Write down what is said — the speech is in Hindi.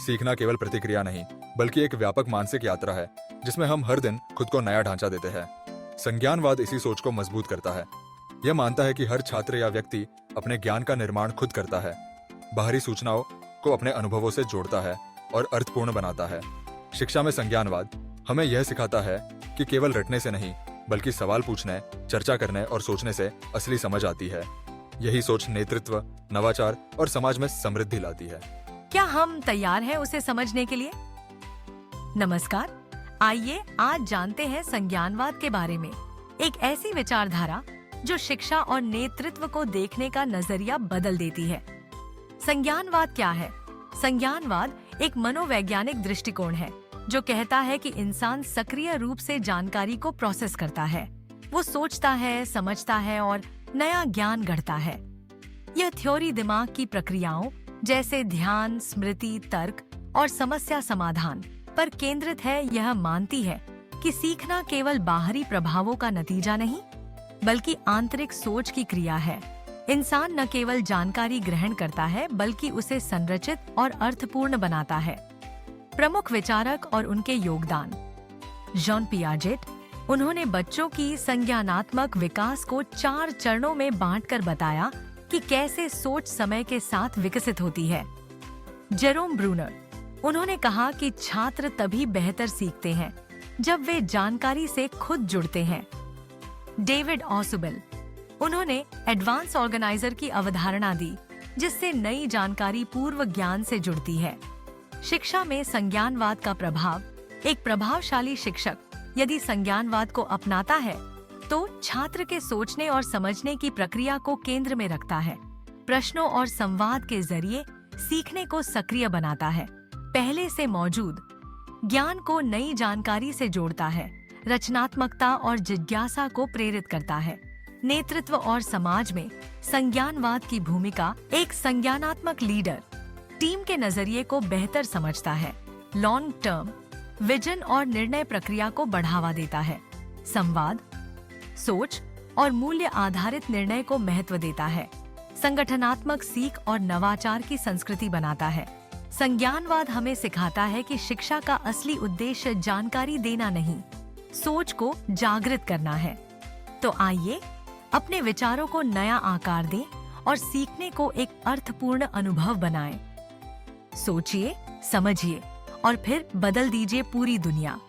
सीखना केवल प्रतिक्रिया नहीं, बल्कि एक व्यापक मानसिक यात्रा है जिसमें हम हर दिन खुद को नया ढांचा देते हैं। संज्ञानवाद इसी सोच को मजबूत करता है। यह मानता है कि हर छात्र या व्यक्ति अपने ज्ञान का निर्माण खुद करता है, बाहरी सूचनाओं को अपने अनुभवों से जोड़ता है और अर्थपूर्ण बनाता है। शिक्षा में संज्ञानवाद हमें यह सिखाता है कि केवल रटने से नहीं, बल्कि सवाल पूछने, चर्चा करने और सोचने से असली समझ आती है। यही सोच नेतृत्व, नवाचार और समाज में समृद्धि लाती है। क्या हम तैयार हैं उसे समझने के लिए? नमस्कार, आइए आज जानते हैं संज्ञानवाद के बारे में। एक ऐसी विचारधारा जो शिक्षा और नेतृत्व को देखने का नजरिया बदल देती है। संज्ञानवाद क्या है? संज्ञानवाद एक मनोवैज्ञानिक दृष्टिकोण है जो कहता है कि इंसान सक्रिय रूप से जानकारी को प्रोसेस करता है। वो सोचता है, समझता है और नया ज्ञान गढ़ता है। यह थ्योरी दिमाग की प्रक्रियाओं जैसे ध्यान, स्मृति, तर्क और समस्या समाधान पर केंद्रित है। यह मानती है कि सीखना केवल बाहरी प्रभावों का नतीजा नहीं, बल्कि आंतरिक सोच की क्रिया है। इंसान न केवल जानकारी ग्रहण करता है, बल्कि उसे संरचित और अर्थपूर्ण बनाता है। प्रमुख विचारक और उनके योगदान। जॉन पियाजेट, उन्होंने बच्चों की संज्ञानात्मक विकास को 4 चरणों में बांटकर बताया कि कैसे सोच समय के साथ विकसित होती है। जेरोम ब्रूनर, उन्होंने कहा कि छात्र तभी बेहतर सीखते हैं जब वे जानकारी से खुद जुड़ते हैं। डेविड ऑसुबेल, उन्होंने एडवांस ऑर्गेनाइजर की अवधारणा दी, जिससे नई जानकारी पूर्व ज्ञान से जुड़ती है। शिक्षा में संज्ञानवाद का प्रभाव। एक प्रभावशाली शिक्षक यदि संज्ञानवाद को अपनाता है तो छात्र के सोचने और समझने की प्रक्रिया को केंद्र में रखता है। प्रश्नों और संवाद के जरिए सीखने को सक्रिय बनाता है। पहले से मौजूद ज्ञान को नई जानकारी से जोड़ता है। रचनात्मकता और जिज्ञासा को प्रेरित करता है। नेतृत्व और समाज में संज्ञानवाद की भूमिका। एक संज्ञानात्मक लीडर टीम के नजरिए को बेहतर समझता है, लॉन्ग टर्म विजन और निर्णय प्रक्रिया को बढ़ावा देता है। संवाद, सोच और मूल्य आधारित निर्णय को महत्व देता है। संगठनात्मक सीख और नवाचार की संस्कृति बनाता है। संज्ञानवाद हमें सिखाता है कि शिक्षा का असली उद्देश्य जानकारी देना नहीं, सोच को जागृत करना है। तो आइए अपने विचारों को नया आकार दें और सीखने को एक अर्थपूर्ण अनुभव बनाएं। सोचिए, समझिए और फिर बदल दीजिए पूरी दुनिया।